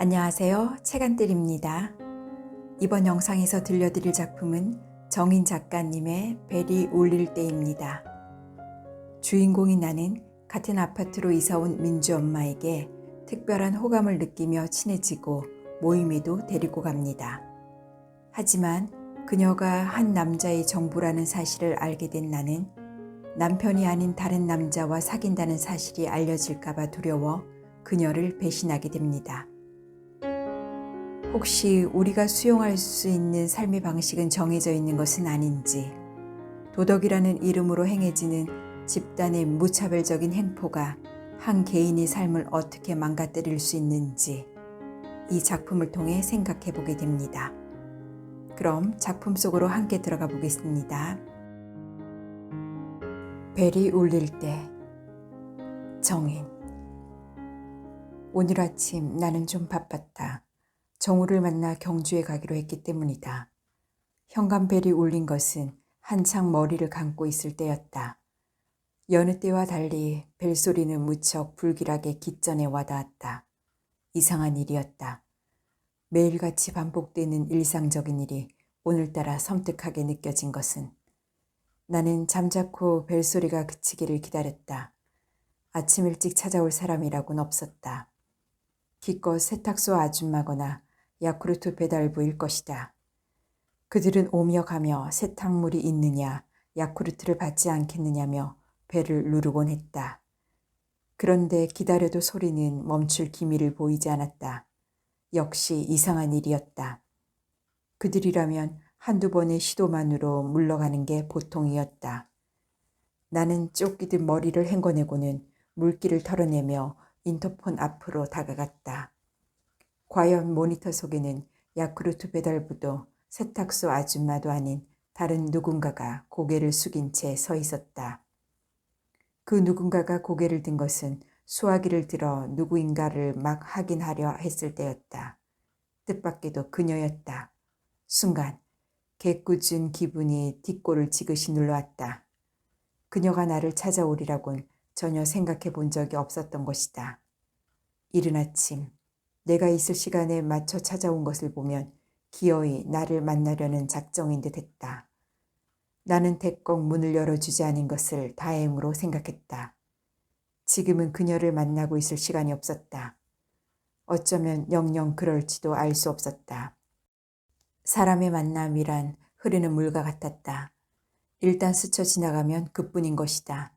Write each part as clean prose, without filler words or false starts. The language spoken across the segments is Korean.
안녕하세요. 책안뜰입니다. 이번 영상에서 들려드릴 작품은 정인 작가님의 벨이 울릴 때입니다. 주인공인 나는 같은 아파트로 이사온 민주 엄마에게 특별한 호감을 느끼며 친해지고 모임에도 데리고 갑니다. 하지만 그녀가 한 남자의 정부라는 사실을 알게 된 나는 남편이 아닌 다른 남자와 사귄다는 사실이 알려질까봐 두려워 그녀를 배신하게 됩니다. 혹시 우리가 수용할 수 있는 삶의 방식은 정해져 있는 것은 아닌지, 도덕이라는 이름으로 행해지는 집단의 무차별적인 행포가 한 개인의 삶을 어떻게 망가뜨릴 수 있는지 이 작품을 통해 생각해 보게 됩니다. 그럼 작품 속으로 함께 들어가 보겠습니다. 벨이 울릴 때, 정인. 오늘 아침 나는 좀 바빴다. 정우를 만나 경주에 가기로 했기 때문이다. 현관벨이 울린 것은 한창 머리를 감고 있을 때였다. 여느 때와 달리 벨소리는 무척 불길하게 깃전에 와닿았다. 이상한 일이었다. 매일같이 반복되는 일상적인 일이 오늘따라 섬뜩하게 느껴진 것은, 나는 잠자코 벨소리가 그치기를 기다렸다. 아침 일찍 찾아올 사람이라고는 없었다. 기껏 세탁소 아줌마거나 야쿠르트 배달부일 것이다. 그들은 오며 가며 세탁물이 있느냐, 야쿠르트를 받지 않겠느냐며 배를 누르곤 했다. 그런데 기다려도 소리는 멈출 기미를 보이지 않았다. 역시 이상한 일이었다. 그들이라면 한두 번의 시도만으로 물러가는 게 보통이었다. 나는 쫓기듯 머리를 헹궈내고는 물기를 털어내며 인터폰 앞으로 다가갔다. 과연 모니터 속에는 야쿠르트 배달부도 세탁소 아줌마도 아닌 다른 누군가가 고개를 숙인 채 서 있었다. 그 누군가가 고개를 든 것은 수화기를 들어 누구인가를 막 확인하려 했을 때였다. 뜻밖에도 그녀였다. 순간 개꾸준 기분이 뒷골을 지그시 눌러왔다. 그녀가 나를 찾아오리라곤 전혀 생각해 본 적이 없었던 것이다. 이른 아침 내가 있을 시간에 맞춰 찾아온 것을 보면 기어이 나를 만나려는 작정인 듯 했다. 나는 대꼭 문을 열어주지 않은 것을 다행으로 생각했다. 지금은 그녀를 만나고 있을 시간이 없었다. 어쩌면 영영 그럴지도 알 수 없었다. 사람의 만남이란 흐르는 물과 같았다. 일단 스쳐 지나가면 그뿐인 것이다.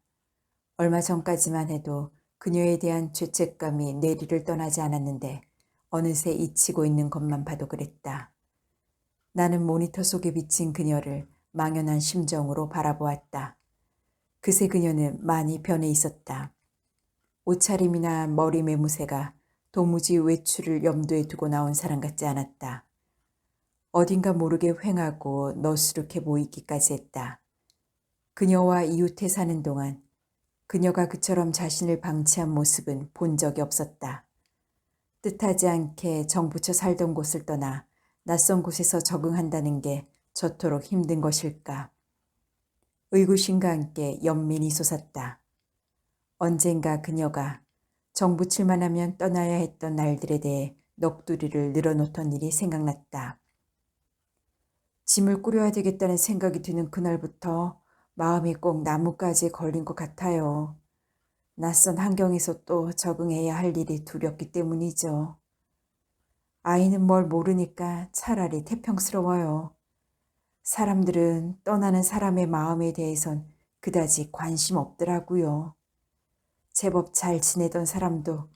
얼마 전까지만 해도 그녀에 대한 죄책감이 내리를 떠나지 않았는데 어느새 잊히고 있는 것만 봐도 그랬다. 나는 모니터 속에 비친 그녀를 망연한 심정으로 바라보았다. 그새 그녀는 많이 변해 있었다. 옷차림이나 머리 매무새가 도무지 외출을 염두에 두고 나온 사람 같지 않았다. 어딘가 모르게 휑하고 너스룩해 보이기까지 했다. 그녀와 이웃해 사는 동안 그녀가 그처럼 자신을 방치한 모습은 본 적이 없었다. 뜻하지 않게 정부쳐 살던 곳을 떠나 낯선 곳에서 적응한다는 게 저토록 힘든 것일까. 의구심과 함께 연민이 솟았다. 언젠가 그녀가 정부칠만 하면 떠나야 했던 날들에 대해 넋두리를 늘어놓던 일이 생각났다. 짐을 꾸려야 되겠다는 생각이 드는 그날부터 마음이 꼭 나뭇가지에 걸린 것 같아요. 낯선 환경에서 또 적응해야 할 일이 두렵기 때문이죠. 아이는 뭘 모르니까 차라리 태평스러워요. 사람들은 떠나는 사람의 마음에 대해선 그다지 관심 없더라고요. 제법 잘 지내던 사람도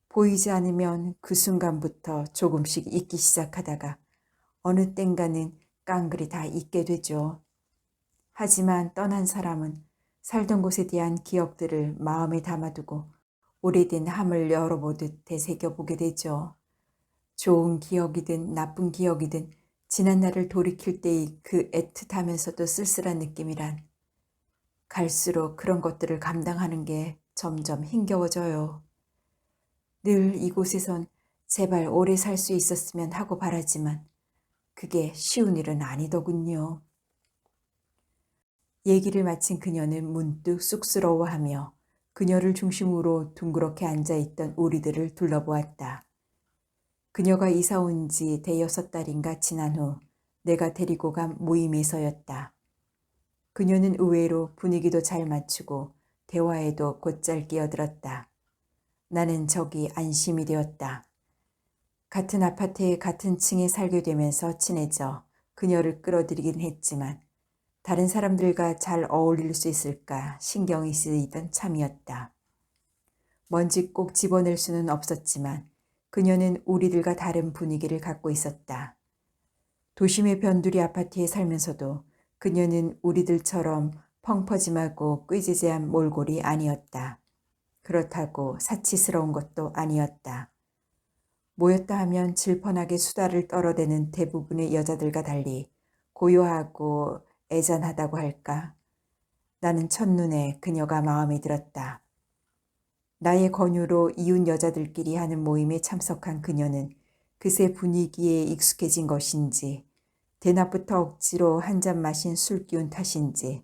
보이지 않으면 그 순간부터 조금씩 잊기 시작하다가 어느 땐가는 깡그리 다 잊게 되죠. 하지만 떠난 사람은 살던 곳에 대한 기억들을 마음에 담아두고 오래된 함을 열어보듯 되새겨보게 되죠. 좋은 기억이든 나쁜 기억이든 지난 날을 돌이킬 때의 그 애틋하면서도 쓸쓸한 느낌이란, 갈수록 그런 것들을 감당하는 게 점점 힘겨워져요. 늘 이곳에선 제발 오래 살 수 있었으면 하고 바라지만 그게 쉬운 일은 아니더군요. 얘기를 마친 그녀는 문득 쑥스러워하며 그녀를 중심으로 둥그렇게 앉아있던 우리들을 둘러보았다. 그녀가 이사 온 지 대여섯 달인가 지난 후 내가 데리고 간 모임에서였다. 그녀는 의외로 분위기도 잘 맞추고 대화에도 곧잘 끼어들었다. 나는 적이 안심이 되었다. 같은 아파트의 같은 층에 살게 되면서 친해져 그녀를 끌어들이긴 했지만 다른 사람들과 잘 어울릴 수 있을까 신경이 쓰이던 참이었다. 먼지 꼭 집어낼 수는 없었지만 그녀는 우리들과 다른 분위기를 갖고 있었다. 도심의 변두리 아파트에 살면서도 그녀는 우리들처럼 펑퍼짐하고 꾀지지한 몰골이 아니었다. 그렇다고 사치스러운 것도 아니었다. 모였다 하면 질펀하게 수다를 떨어대는 대부분의 여자들과 달리 고요하고 애잔하다고 할까? 나는 첫눈에 그녀가 마음에 들었다. 나의 권유로 이웃 여자들끼리 하는 모임에 참석한 그녀는 그새 분위기에 익숙해진 것인지 대낮부터 억지로 한 잔 마신 술 기운 탓인지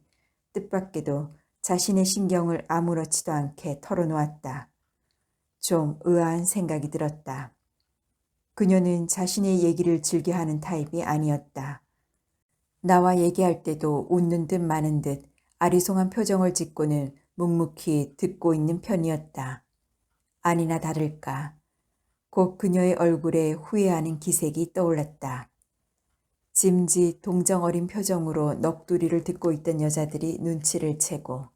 뜻밖에도 자신의 신경을 아무렇지도 않게 털어놓았다. 좀 의아한 생각이 들었다. 그녀는 자신의 얘기를 즐겨하는 타입이 아니었다. 나와 얘기할 때도 웃는 듯 마는 듯 아리송한 표정을 짓고는 묵묵히 듣고 있는 편이었다. 아니나 다를까. 곧 그녀의 얼굴에 후회하는 기색이 떠올랐다. 짐짓 동정 어린 표정으로 넋두리를 듣고 있던 여자들이 눈치를 채고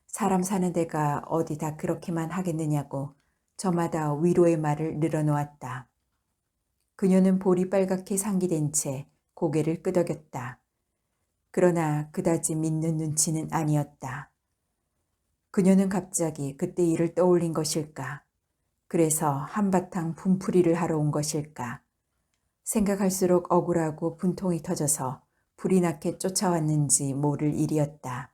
사람 사는 데가 어디 다 그렇게만 하겠느냐고 저마다 위로의 말을 늘어놓았다. 그녀는 볼이 빨갛게 상기된 채 고개를 끄덕였다. 그러나 그다지 믿는 눈치는 아니었다. 그녀는 갑자기 그때 일을 떠올린 것일까? 그래서 한바탕 분풀이를 하러 온 것일까? 생각할수록 억울하고 분통이 터져서 불이 나게 쫓아왔는지 모를 일이었다.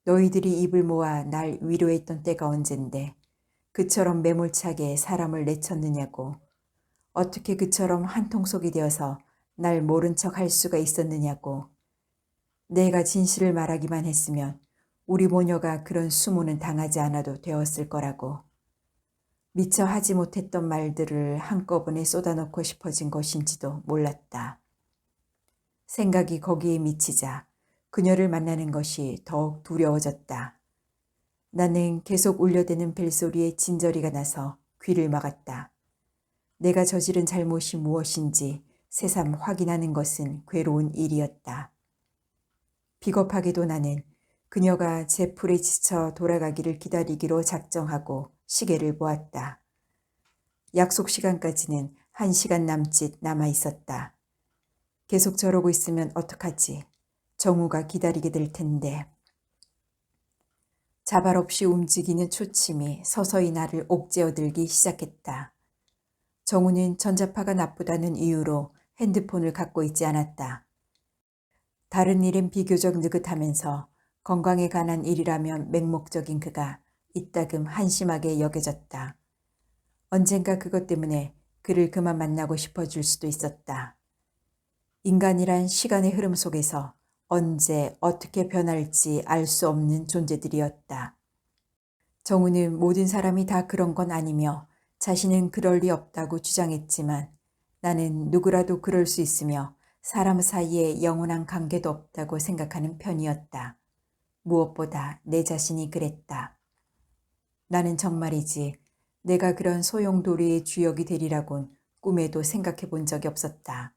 너희들이 입을 모아 날 위로했던 때가 언젠데 그처럼 매몰차게 사람을 내쳤느냐고. 어떻게 그처럼 한통속이 되어서 날 모른 척 할 수가 있었느냐고. 내가 진실을 말하기만 했으면 우리 모녀가 그런 수모는 당하지 않아도 되었을 거라고. 미처 하지 못했던 말들을 한꺼번에 쏟아놓고 싶어진 것인지도 몰랐다. 생각이 거기에 미치자 그녀를 만나는 것이 더욱 두려워졌다. 나는 계속 울려대는 벨소리에 진저리가 나서 귀를 막았다. 내가 저지른 잘못이 무엇인지 새삼 확인하는 것은 괴로운 일이었다. 비겁하게도 나는 그녀가 제 풀에 지쳐 돌아가기를 기다리기로 작정하고 시계를 보았다. 약속 시간까지는 1시간 남짓 남아 있었다. 계속 저러고 있으면 어떡하지? 정우가 기다리게 될 텐데. 자발 없이 움직이는 초침이 서서히 나를 옥죄어들기 시작했다. 정우는 전자파가 나쁘다는 이유로 핸드폰을 갖고 있지 않았다. 다른 일엔 비교적 느긋하면서 건강에 관한 일이라면 맹목적인 그가 이따금 한심하게 여겨졌다. 언젠가 그것 때문에 그를 그만 만나고 싶어질 수도 있었다. 인간이란 시간의 흐름 속에서 언제 어떻게 변할지 알 수 없는 존재들이었다. 정우는 모든 사람이 다 그런 건 아니며 자신은 그럴 리 없다고 주장했지만 나는 누구라도 그럴 수 있으며 사람 사이에 영원한 관계도 없다고 생각하는 편이었다. 무엇보다 내 자신이 그랬다. 나는 정말이지 내가 그런 소용돌이의 주역이 되리라곤 꿈에도 생각해 본 적이 없었다.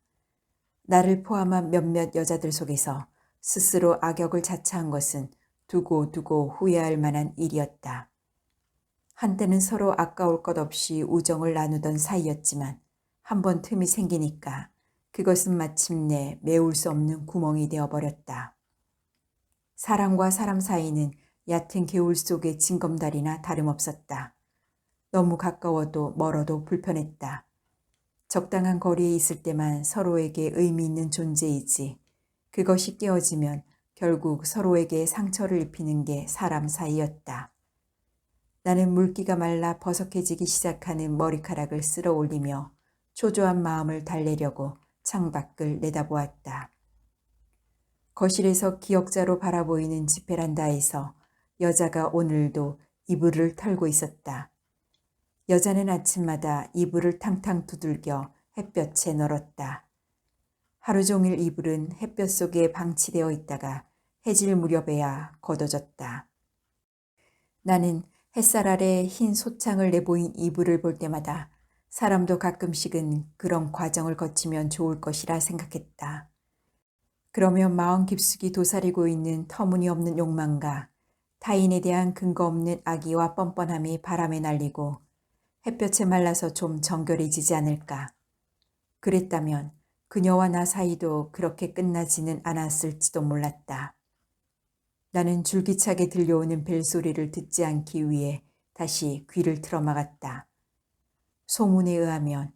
나를 포함한 몇몇 여자들 속에서 스스로 악역을 자처한 것은 두고두고 후회할 만한 일이었다. 한때는 서로 아까울 것 없이 우정을 나누던 사이였지만 한번 틈이 생기니까 그것은 마침내 메울 수 없는 구멍이 되어버렸다. 사람과 사람 사이는 얕은 개울 속의 징검다리나 다름없었다. 너무 가까워도 멀어도 불편했다. 적당한 거리에 있을 때만 서로에게 의미 있는 존재이지 그것이 깨어지면 결국 서로에게 상처를 입히는 게 사람 사이였다. 나는 물기가 말라 버석해지기 시작하는 머리카락을 쓸어 올리며 초조한 마음을 달래려고 창밖을 내다보았다. 거실에서 기역자로 바라보이는 집베란다에서 여자가 오늘도 이불을 털고 있었다. 여자는 아침마다 이불을 탕탕 두들겨 햇볕에 널었다. 하루 종일 이불은 햇볕 속에 방치되어 있다가 해질 무렵에야 걷어졌다. 나는 햇살 아래 흰 소창을 내보인 이불을 볼 때마다 사람도 가끔씩은 그런 과정을 거치면 좋을 것이라 생각했다. 그러면 마음 깊숙이 도사리고 있는 터무니없는 욕망과 타인에 대한 근거 없는 악의와 뻔뻔함이 바람에 날리고 햇볕에 말라서 좀 정결해지지 않을까. 그랬다면 그녀와 나 사이도 그렇게 끝나지는 않았을지도 몰랐다. 나는 줄기차게 들려오는 벨소리를 듣지 않기 위해 다시 귀를 틀어막았다. 소문에 의하면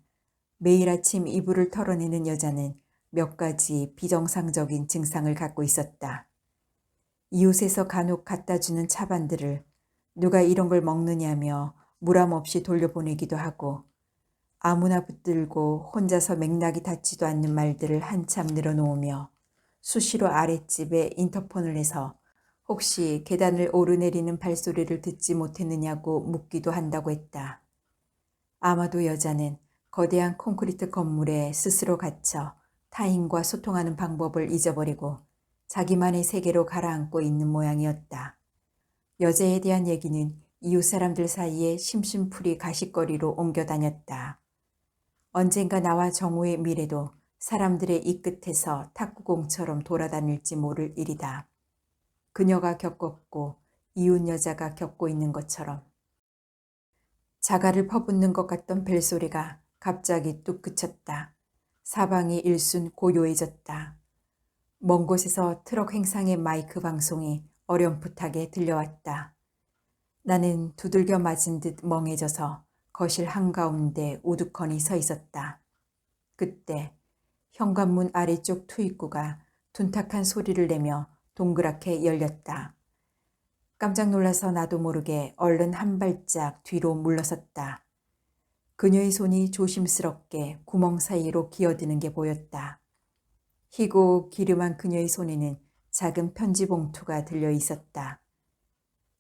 매일 아침 이불을 털어내는 여자는 몇 가지 비정상적인 증상을 갖고 있었다. 이웃에서 간혹 갖다주는 차반들을 누가 이런 걸 먹느냐며 무람 없이 돌려보내기도 하고 아무나 붙들고 혼자서 맥락이 닿지도 않는 말들을 한참 늘어놓으며 수시로 아랫집에 인터폰을 해서 혹시 계단을 오르내리는 발소리를 듣지 못했느냐고 묻기도 한다고 했다. 아마도 여자는 거대한 콘크리트 건물에 스스로 갇혀 타인과 소통하는 방법을 잊어버리고 자기만의 세계로 가라앉고 있는 모양이었다. 여자에 대한 얘기는 이웃 사람들 사이에 심심풀이 가십거리로 옮겨 다녔다. 언젠가 나와 정우의 미래도 사람들의 이 끝에서 탁구공처럼 돌아다닐지 모를 일이다. 그녀가 겪었고 이웃 여자가 겪고 있는 것처럼. 자갈을 퍼붓는 것 같던 벨소리가 갑자기 뚝 그쳤다. 사방이 일순 고요해졌다. 먼 곳에서 트럭 행상의 마이크 방송이 어렴풋하게 들려왔다. 나는 두들겨 맞은 듯 멍해져서 거실 한가운데 우두커니 서 있었다. 그때 현관문 아래쪽 투입구가 둔탁한 소리를 내며 동그랗게 열렸다. 깜짝 놀라서 나도 모르게 얼른 한 발짝 뒤로 물러섰다. 그녀의 손이 조심스럽게 구멍 사이로 기어드는 게 보였다. 희고 기름한 그녀의 손에는 작은 편지 봉투가 들려 있었다.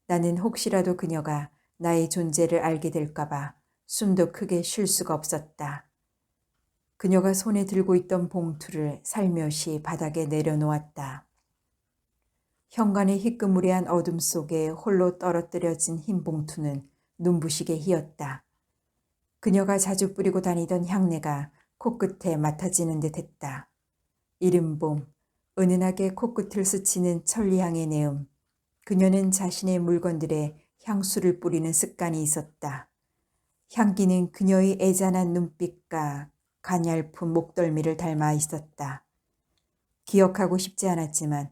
나는 혹시라도 그녀가 나의 존재를 알게 될까봐 숨도 크게 쉴 수가 없었다. 그녀가 손에 들고 있던 봉투를 살며시 바닥에 내려놓았다. 현관의 희끄무레한 어둠 속에 홀로 떨어뜨려진 흰 봉투는 눈부시게 희었다. 그녀가 자주 뿌리고 다니던 향내가 코끝에 맡아지는 듯 했다. 이른 봄, 은은하게 코끝을 스치는 천리향의 내음. 그녀는 자신의 물건들에 향수를 뿌리는 습관이 있었다. 향기는 그녀의 애잔한 눈빛과 가냘픈 목덜미를 닮아 있었다. 기억하고 싶지 않았지만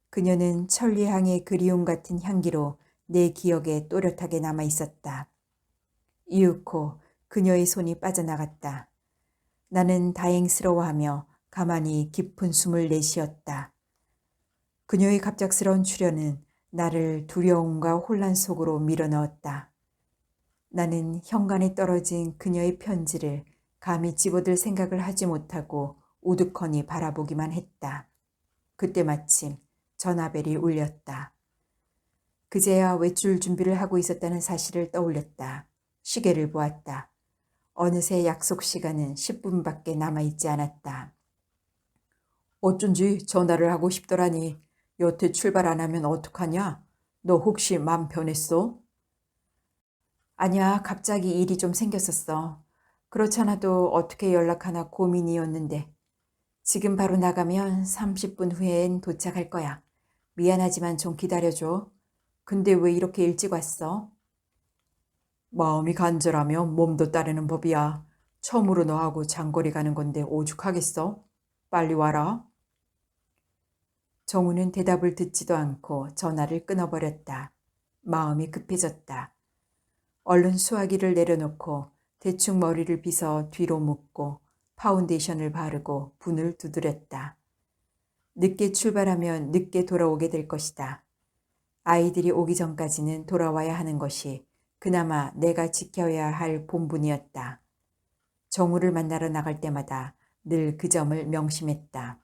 그녀는 천리향의 그리움 같은 향기로 내 기억에 또렷하게 남아 있었다. 이윽고 그녀의 손이 빠져나갔다. 나는 다행스러워하며 가만히 깊은 숨을 내쉬었다. 그녀의 갑작스러운 출현은 나를 두려움과 혼란 속으로 밀어넣었다. 나는 현관에 떨어진 그녀의 편지를 감히 집어들 생각을 하지 못하고 우두커니 바라보기만 했다. 그때 마침 전화벨이 울렸다. 그제야 외출 준비를 하고 있었다는 사실을 떠올렸다. 시계를 보았다. 어느새 약속 시간은 10분밖에 남아있지 않았다. 어쩐지 전화를 하고 싶더라니. 여태 출발 안 하면 어떡하냐? 너 혹시 맘 변했어? 아니야, 갑자기 일이 좀 생겼었어. 그렇잖아도 어떻게 연락하나 고민이었는데. 지금 바로 나가면 30분 후엔 도착할 거야. 미안하지만 좀 기다려줘. 근데 왜 이렇게 일찍 왔어? 마음이 간절하면 몸도 따르는 법이야. 처음으로 너하고 장거리 가는 건데 오죽하겠어? 빨리 와라. 정우는 대답을 듣지도 않고 전화를 끊어버렸다. 마음이 급해졌다. 얼른 수화기를 내려놓고 대충 머리를 빗어 뒤로 묶고 파운데이션을 바르고 분을 두드렸다. 늦게 출발하면 늦게 돌아오게 될 것이다. 아이들이 오기 전까지는 돌아와야 하는 것이 그나마 내가 지켜야 할 본분이었다. 정우를 만나러 나갈 때마다 늘 그 점을 명심했다.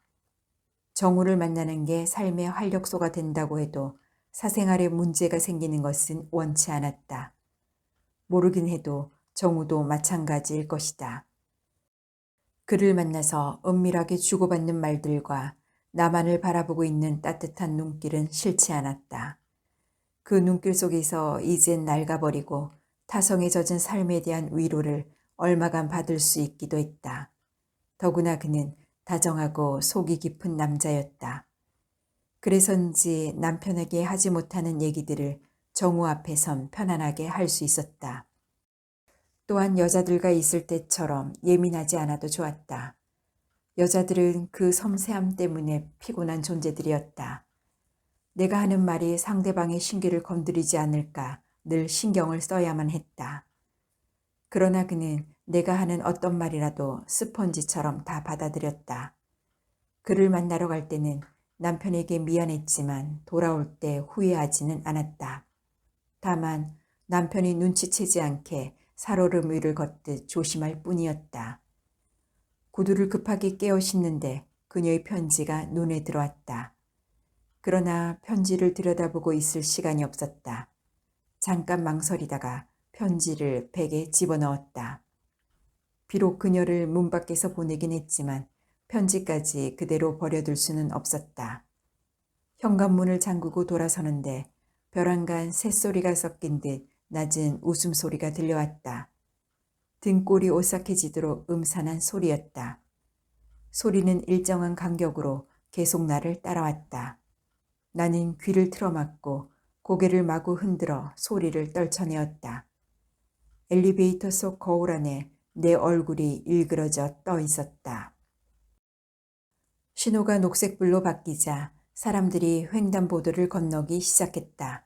정우를 만나는 게 삶의 활력소가 된다고 해도 사생활에 문제가 생기는 것은 원치 않았다. 모르긴 해도 정우도 마찬가지일 것이다. 그를 만나서 은밀하게 주고받는 말들과 나만을 바라보고 있는 따뜻한 눈길은 싫지 않았다. 그 눈길 속에서 이젠 낡아버리고 타성에 젖은 삶에 대한 위로를 얼마간 받을 수 있기도 했다. 더구나 그는 다정하고 속이 깊은 남자였다. 그래서인지 남편에게 하지 못하는 얘기들을 정우 앞에선 편안하게 할 수 있었다. 또한 여자들과 있을 때처럼 예민하지 않아도 좋았다. 여자들은 그 섬세함 때문에 피곤한 존재들이었다. 내가 하는 말이 상대방의 신기를 건드리지 않을까 늘 신경을 써야만 했다. 그러나 그는 내가 하는 어떤 말이라도 스펀지처럼 다 받아들였다. 그를 만나러 갈 때는 남편에게 미안했지만 돌아올 때 후회하지는 않았다. 다만 남편이 눈치채지 않게 살얼음 위를 걷듯 조심할 뿐이었다. 구두를 급하게 깨어 신는데 그녀의 편지가 눈에 들어왔다. 그러나 편지를 들여다보고 있을 시간이 없었다. 잠깐 망설이다가 편지를 백에 집어넣었다. 비록 그녀를 문 밖에서 보내긴 했지만 편지까지 그대로 버려둘 수는 없었다. 현관문을 잠그고 돌아서는데 벼랑간 새소리가 섞인 듯 낮은 웃음소리가 들려왔다. 등골이 오싹해지도록 음산한 소리였다. 소리는 일정한 간격으로 계속 나를 따라왔다. 나는 귀를 틀어막고 고개를 마구 흔들어 소리를 떨쳐내었다. 엘리베이터 속 거울 안에 내 얼굴이 일그러져 떠 있었다. 신호가 녹색불로 바뀌자 사람들이 횡단보도를 건너기 시작했다.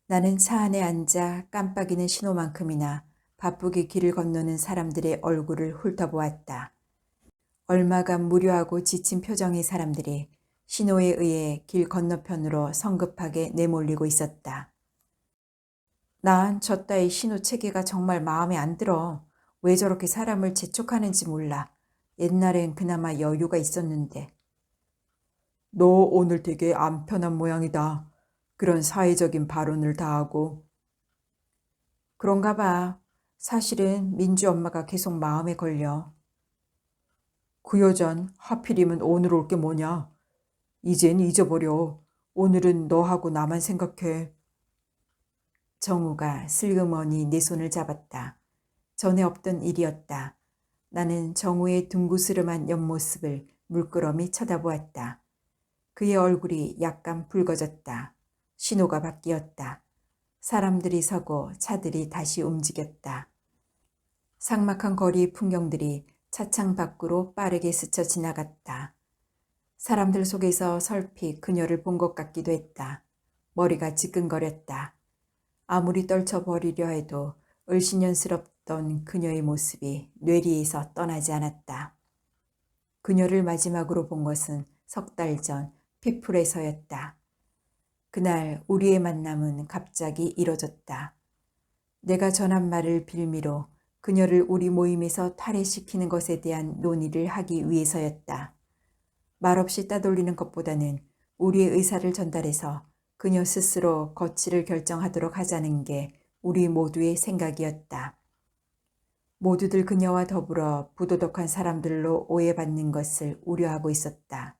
나는 차 안에 앉아 깜빡이는 신호만큼이나 바쁘게 길을 건너는 사람들의 얼굴을 훑어보았다. 얼마간 무료하고 지친 표정의 사람들이 신호에 의해 길 건너편으로 성급하게 내몰리고 있었다. 난 저 따위 신호 체계가 정말 마음에 안 들어. 왜 저렇게 사람을 재촉하는지 몰라. 옛날엔 그나마 여유가 있었는데. 너 오늘 되게 안 편한 모양이다. 그런 사회적인 발언을 다 하고. 그런가 봐. 사실은 민주 엄마가 계속 마음에 걸려. 그 여잔 하필이면 오늘 올 게 뭐냐. 이젠 잊어버려. 오늘은 너하고 나만 생각해. 정우가 슬그머니 내 손을 잡았다. 전에 없던 일이었다. 나는 정우의 둥구스름한 옆모습을 물끄러미 쳐다보았다. 그의 얼굴이 약간 붉어졌다. 신호가 바뀌었다. 사람들이 서고 차들이 다시 움직였다. 삭막한 거리 풍경들이 차창 밖으로 빠르게 스쳐 지나갔다. 사람들 속에서 설핏 그녀를 본 것 같기도 했다. 머리가 지끈거렸다. 아무리 떨쳐버리려 해도 을신연스럽던 그녀의 모습이 뇌리에서 떠나지 않았다. 그녀를 마지막으로 본 것은 석 달 전 피플에서였다. 그날 우리의 만남은 갑자기 이뤄졌다. 내가 전한 말을 빌미로 그녀를 우리 모임에서 탈회시키는 것에 대한 논의를 하기 위해서였다. 말없이 따돌리는 것보다는 우리의 의사를 전달해서 그녀 스스로 거취를 결정하도록 하자는 게 우리 모두의 생각이었다. 모두들 그녀와 더불어 부도덕한 사람들로 오해받는 것을 우려하고 있었다.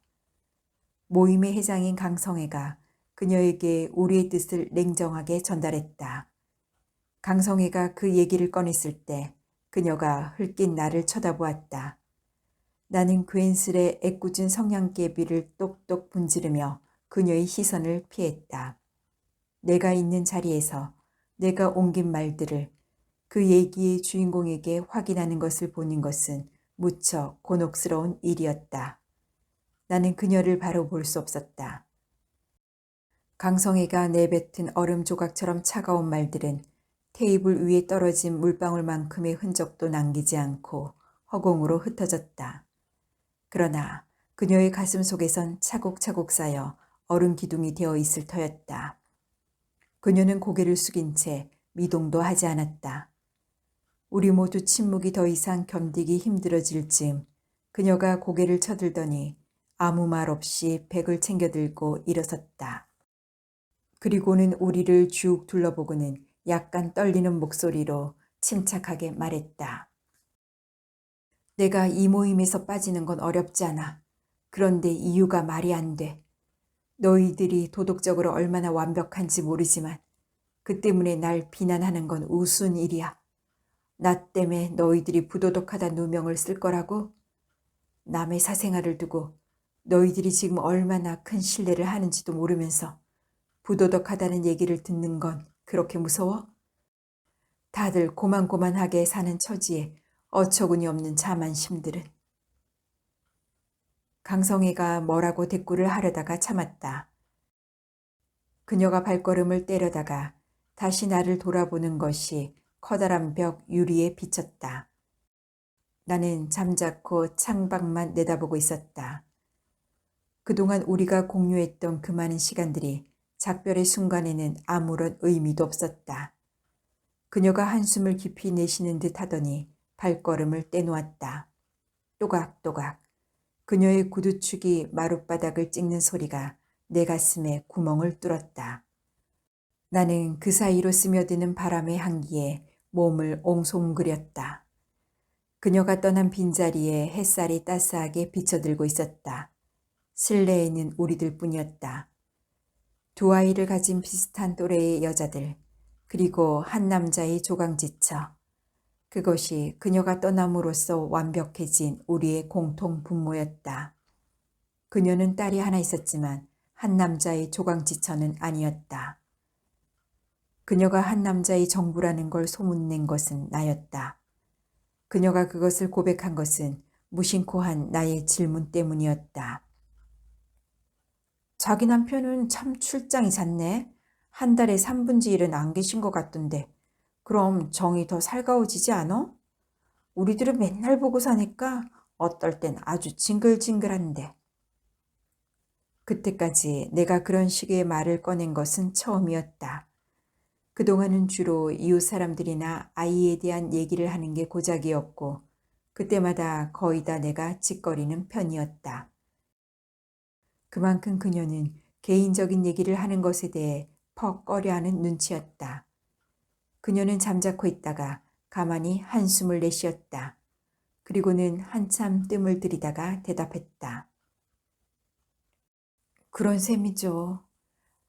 모임의 회장인 강성애가 그녀에게 우리의 뜻을 냉정하게 전달했다. 강성애가 그 얘기를 꺼냈을 때 그녀가 흘낀 나를 쳐다보았다. 나는 괜스레 애꿎은 성냥개비를 똑똑 분지르며 그녀의 시선을 피했다. 내가 있는 자리에서 내가 옮긴 말들을 그 얘기의 주인공에게 확인하는 것을 보는 것은 무척 곤혹스러운 일이었다. 나는 그녀를 바로 볼 수 없었다. 강성애가 내뱉은 얼음 조각처럼 차가운 말들은 테이블 위에 떨어진 물방울만큼의 흔적도 남기지 않고 허공으로 흩어졌다. 그러나 그녀의 가슴 속에선 차곡차곡 쌓여 얼음 기둥이 되어 있을 터였다. 그녀는 고개를 숙인 채 미동도 하지 않았다. 우리 모두 침묵이 더 이상 견디기 힘들어질 즈음 그녀가 고개를 쳐들더니 아무 말 없이 백을 챙겨들고 일어섰다. 그리고는 우리를 쭉 둘러보고는 약간 떨리는 목소리로 침착하게 말했다. 내가 이 모임에서 빠지는 건 어렵지 않아. 그런데 이유가 말이 안 돼. 너희들이 도덕적으로 얼마나 완벽한지 모르지만 그 때문에 날 비난하는 건 우스운 일이야. 나 때문에 너희들이 부도덕하다 누명을 쓸 거라고? 남의 사생활을 두고 너희들이 지금 얼마나 큰 신뢰를 하는지도 모르면서 부도덕하다는 얘기를 듣는 건 그렇게 무서워? 다들 고만고만하게 사는 처지에 어처구니 없는 자만심들은. 강성애가 뭐라고 대꾸를 하려다가 참았다. 그녀가 발걸음을 때려다가 다시 나를 돌아보는 것이 커다란 벽 유리에 비쳤다. 나는 잠자코 창밖만 내다보고 있었다. 그동안 우리가 공유했던 그 많은 시간들이 작별의 순간에는 아무런 의미도 없었다. 그녀가 한숨을 깊이 내쉬는 듯 하더니 발걸음을 떼놓았다. 또각또각 그녀의 구두축이 마룻바닥을 찍는 소리가 내 가슴에 구멍을 뚫었다. 나는 그 사이로 스며드는 바람의 향기에 몸을 옹송그렸다. 그녀가 떠난 빈자리에 햇살이 따스하게 비쳐들고 있었다. 실내에는 우리들 뿐이었다. 두 아이를 가진 비슷한 또래의 여자들, 그리고 한 남자의 조강지처. 그것이 그녀가 떠남으로써 완벽해진 우리의 공통 분모였다. 그녀는 딸이 하나 있었지만 한 남자의 조강지처는 아니었다. 그녀가 한 남자의 정부라는 걸 소문낸 것은 나였다. 그녀가 그것을 고백한 것은 무심코한 나의 질문 때문이었다. 자기 남편은 참 출장이 잦네. 한 달에 3분의 1은 안 계신 것 같던데. 그럼 정이 더 살가워지지 않아? 우리들은 맨날 보고 사니까 어떨 땐 아주 징글징글한데. 그때까지 내가 그런 식의 말을 꺼낸 것은 처음이었다. 그동안은 주로 이웃 사람들이나 아이에 대한 얘기를 하는 게 고작이었고 그때마다 거의 다 내가 짓거리는 편이었다. 그만큼 그녀는 개인적인 얘기를 하는 것에 대해 퍽 꺼려하는 눈치였다. 그녀는 잠자코 있다가 가만히 한숨을 내쉬었다. 그리고는 한참 뜸을 들이다가 대답했다. 그런 셈이죠.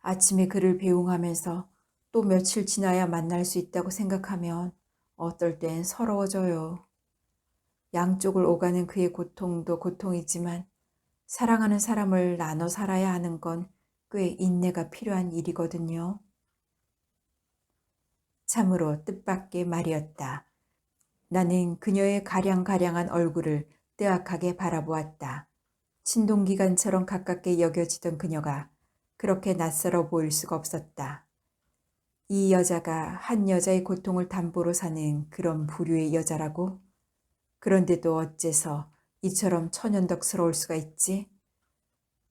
아침에 그를 배웅하면서 또 며칠 지나야 만날 수 있다고 생각하면 어떨 땐 서러워져요. 양쪽을 오가는 그의 고통도 고통이지만 사랑하는 사람을 나눠 살아야 하는 건 꽤 인내가 필요한 일이거든요. 참으로 뜻밖의 말이었다. 나는 그녀의 가량가량한 얼굴을 뜨악하게 바라보았다. 친동기간처럼 가깝게 여겨지던 그녀가 그렇게 낯설어 보일 수가 없었다. 이 여자가 한 여자의 고통을 담보로 사는 그런 부류의 여자라고? 그런데도 어째서 이처럼 천연덕스러울 수가 있지?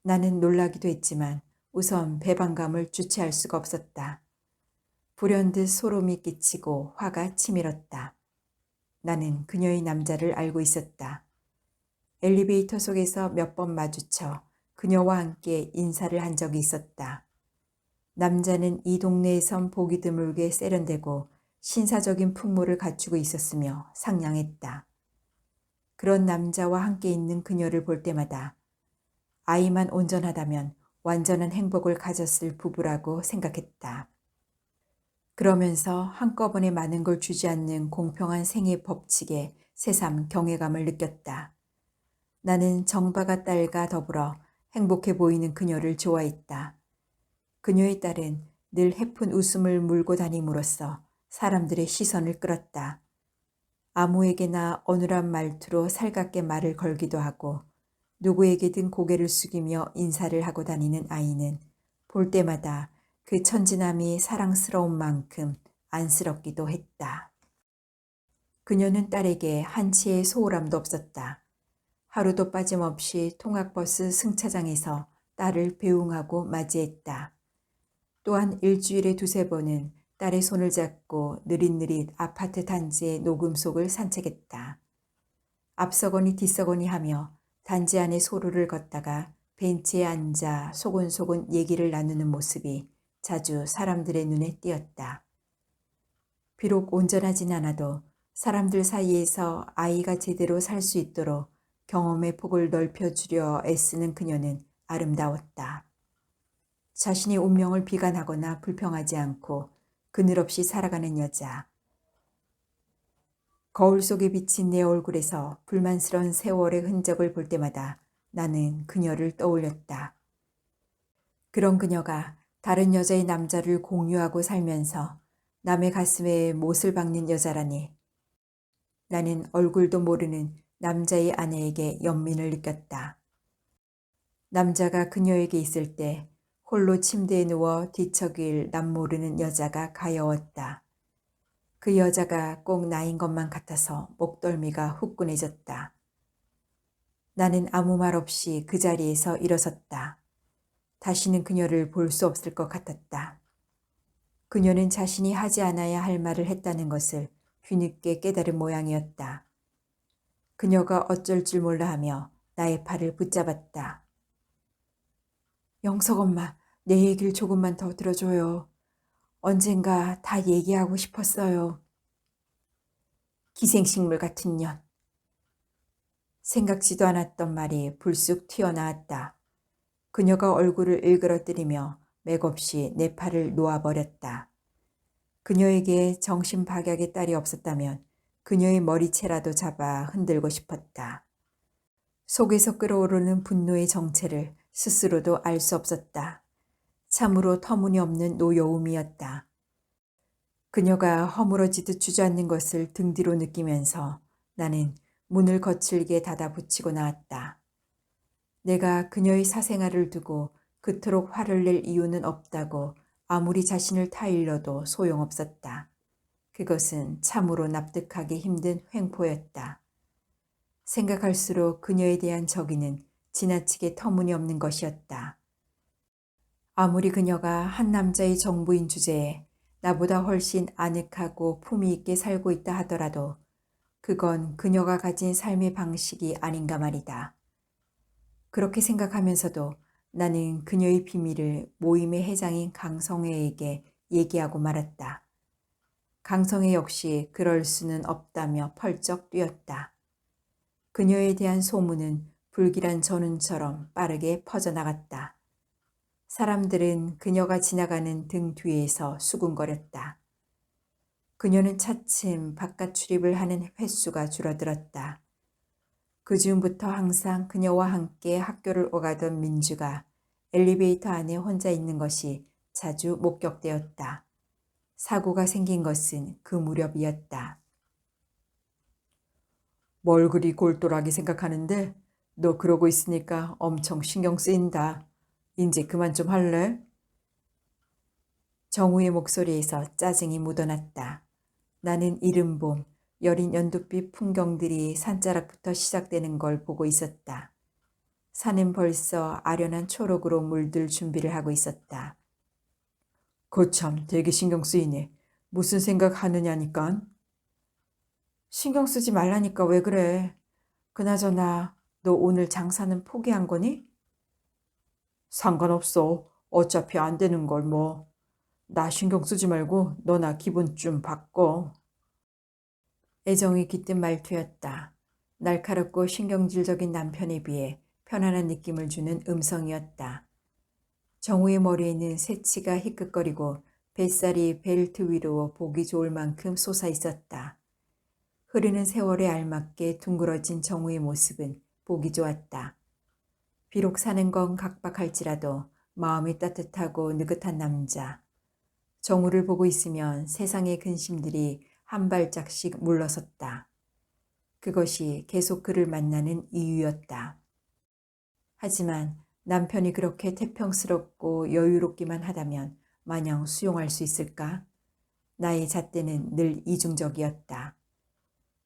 나는 놀라기도 했지만 우선 배반감을 주체할 수가 없었다. 불현듯 소름이 끼치고 화가 치밀었다. 나는 그녀의 남자를 알고 있었다. 엘리베이터 속에서 몇 번 마주쳐 그녀와 함께 인사를 한 적이 있었다. 남자는 이 동네에선 보기 드물게 세련되고 신사적인 풍모를 갖추고 있었으며 상냥했다. 그런 남자와 함께 있는 그녀를 볼 때마다 아이만 온전하다면 완전한 행복을 가졌을 부부라고 생각했다. 그러면서 한꺼번에 많은 걸 주지 않는 공평한 생애 법칙에 새삼 경외감을 느꼈다. 나는 정바가 딸과 더불어 행복해 보이는 그녀를 좋아했다. 그녀의 딸은 늘 해픈 웃음을 물고 다님으로써 사람들의 시선을 끌었다. 아무에게나 어눌한 말투로 살갑게 말을 걸기도 하고 누구에게든 고개를 숙이며 인사를 하고 다니는 아이는 볼 때마다 그 천진함이 사랑스러운 만큼 안쓰럽기도 했다. 그녀는 딸에게 한치의 소홀함도 없었다. 하루도 빠짐없이 통학버스 승차장에서 딸을 배웅하고 맞이했다. 또한 일주일에 2~3번은 딸의 손을 잡고 느릿느릿 아파트 단지의 녹음 속을 산책했다. 앞서거니 뒤서거니 하며 단지 안에 소로를 걷다가 벤치에 앉아 소곤소곤 얘기를 나누는 모습이 자주 사람들의 눈에 띄었다. 비록 온전하진 않아도 사람들 사이에서 아이가 제대로 살 수 있도록 경험의 폭을 넓혀주려 애쓰는 그녀는 아름다웠다. 자신의 운명을 비관하거나 불평하지 않고 그늘없이 살아가는 여자. 거울 속에 비친 내 얼굴에서 불만스러운 세월의 흔적을 볼 때마다 나는 그녀를 떠올렸다. 그런 그녀가 다른 여자의 남자를 공유하고 살면서 남의 가슴에 못을 박는 여자라니. 나는 얼굴도 모르는 남자의 아내에게 연민을 느꼈다. 남자가 그녀에게 있을 때 홀로 침대에 누워 뒤척일 남 모르는 여자가 가여웠다. 그 여자가 꼭 나인 것만 같아서 목덜미가 후끈해졌다. 나는 아무 말 없이 그 자리에서 일어섰다. 다시는 그녀를 볼 수 없을 것 같았다. 그녀는 자신이 하지 않아야 할 말을 했다는 것을 뒤늦게 깨달은 모양이었다. 그녀가 어쩔 줄 몰라 하며 나의 팔을 붙잡았다. 영석 엄마, 내 얘기를 조금만 더 들어줘요. 언젠가 다 얘기하고 싶었어요. 기생식물 같은 년. 생각지도 않았던 말이 불쑥 튀어나왔다. 그녀가 얼굴을 일그러뜨리며 맥없이 내 팔을 놓아버렸다. 그녀에게 정신박약의 딸이 없었다면 그녀의 머리채라도 잡아 흔들고 싶었다. 속에서 끓어오르는 분노의 정체를 스스로도 알 수 없었다. 참으로 터무니없는 노여움이었다. 그녀가 허물어지듯 주저앉는 것을 등 뒤로 느끼면서 나는 문을 거칠게 닫아붙이고 나왔다. 내가 그녀의 사생활을 두고 그토록 화를 낼 이유는 없다고 아무리 자신을 타일러도 소용없었다. 그것은 참으로 납득하기 힘든 횡포였다. 생각할수록 그녀에 대한 적의는 지나치게 터무니없는 것이었다. 아무리 그녀가 한 남자의 정부인 주제에 나보다 훨씬 아늑하고 품위 있게 살고 있다 하더라도 그건 그녀가 가진 삶의 방식이 아닌가 말이다. 그렇게 생각하면서도 나는 그녀의 비밀을 모임의 회장인 강성애에게 얘기하고 말았다. 강성애 역시 그럴 수는 없다며 펄쩍 뛰었다. 그녀에 대한 소문은 불길한 전운처럼 빠르게 퍼져나갔다. 사람들은 그녀가 지나가는 등 뒤에서 수군거렸다. 그녀는 차츰 바깥 출입을 하는 횟수가 줄어들었다. 그 즈음부터 항상 그녀와 함께 학교를 오가던 민주가 엘리베이터 안에 혼자 있는 것이 자주 목격되었다. 사고가 생긴 것은 그 무렵이었다. 뭘 그리 골똘하게 생각하는데? 너 그러고 있으니까 엄청 신경 쓰인다. 이제 그만 좀 할래? 정우의 목소리에서 짜증이 묻어났다. 나는 이른 봄, 여린 연두빛 풍경들이 산자락부터 시작되는 걸 보고 있었다. 산은 벌써 아련한 초록으로 물들 준비를 하고 있었다. 거참 되게 신경 쓰이네. 무슨 생각하느냐니깐? 신경 쓰지 말라니까 왜 그래. 그나저나 너 오늘 장사는 포기한 거니? 상관없어. 어차피 안 되는 걸 뭐. 나 신경 쓰지 말고 너나 기분 좀 바꿔. 애정이 깃든 말투였다. 날카롭고 신경질적인 남편에 비해 편안한 느낌을 주는 음성이었다. 정우의 머리에는 새치가 희끗거리고 뱃살이 벨트 위로 보기 좋을 만큼 솟아 있었다. 흐르는 세월에 알맞게 둥그러진 정우의 모습은 보기 좋았다. 비록 사는 건 각박할지라도 마음이 따뜻하고 느긋한 남자. 정우를 보고 있으면 세상의 근심들이 한 발짝씩 물러섰다. 그것이 계속 그를 만나는 이유였다. 하지만 남편이 그렇게 태평스럽고 여유롭기만 하다면 마냥 수용할 수 있을까? 나의 잣대는 늘 이중적이었다.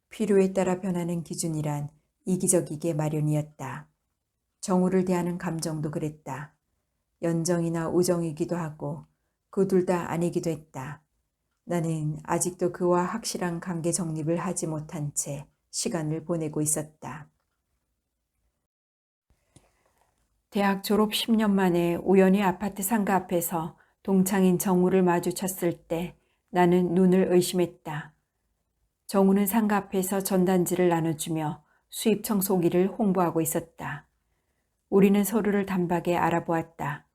필요에 따라 변하는 기준이란 이기적이게 마련이었다. 정우를 대하는 감정도 그랬다. 연정이나 우정이기도 하고 그 둘 다 아니기도 했다. 나는 아직도 그와 확실한 관계 정립을 하지 못한 채 시간을 보내고 있었다. 대학 졸업 10년 만에 우연히 아파트 상가 앞에서 동창인 정우를 마주쳤을 때 나는 눈을 의심했다. 정우는 상가 앞에서 전단지를 나눠주며 수입 청소기를 홍보하고 있었다. 우리는 서로를 단박에 알아보았다.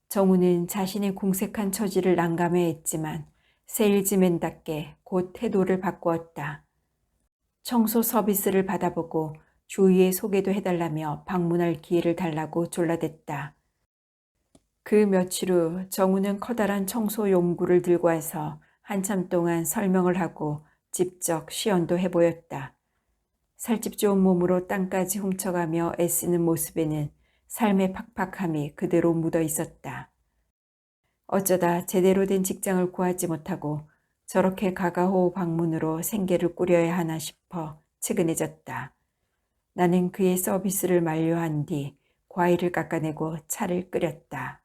정우는 자신의 궁색한 처지를 난감해했지만 세일즈맨답게 곧 태도를 바꾸었다. 청소 서비스를 받아보고 주위에 소개도 해달라며 방문할 기회를 달라고 졸라댔다. 그 며칠 후 정우는 커다란 청소 용구를 들고 와서 한참 동안 설명을 하고 직접 시연도 해보였다. 살집 좋은 몸으로 땅까지 훔쳐가며 애쓰는 모습에는 삶의 팍팍함이 그대로 묻어 있었다. 어쩌다 제대로 된 직장을 구하지 못하고 저렇게 가가호호 방문으로 생계를 꾸려야 하나 싶어 측은해졌다. 나는 그의 서비스를 만료한 뒤 과일을 깎아내고 차를 끓였다.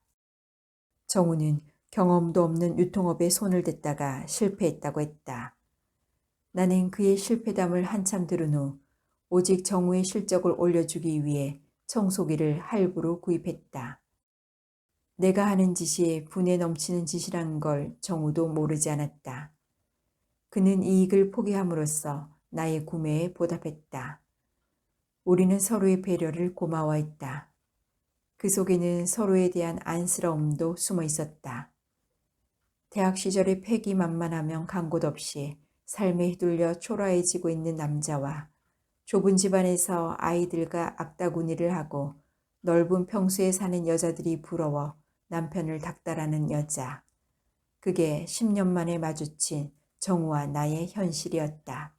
정우는 경험도 없는 유통업에 손을 댔다가 실패했다고 했다. 나는 그의 실패담을 한참 들은 후 오직 정우의 실적을 올려주기 위해 청소기를 할부로 구입했다. 내가 하는 짓이 분에 넘치는 짓이라는 걸 정우도 모르지 않았다. 그는 이익을 포기함으로써 나의 구매에 보답했다. 우리는 서로의 배려를 고마워했다. 그 속에는 서로에 대한 안쓰러움도 숨어 있었다. 대학 시절에 패기만만하면 간 곳 없이 삶에 휘둘려 초라해지고 있는 남자와 좁은 집안에서 아이들과 악다구니를 하고 넓은 평수에 사는 여자들이 부러워 남편을 닥달하는 여자. 그게 10년 만에 마주친 정우와 나의 현실이었다.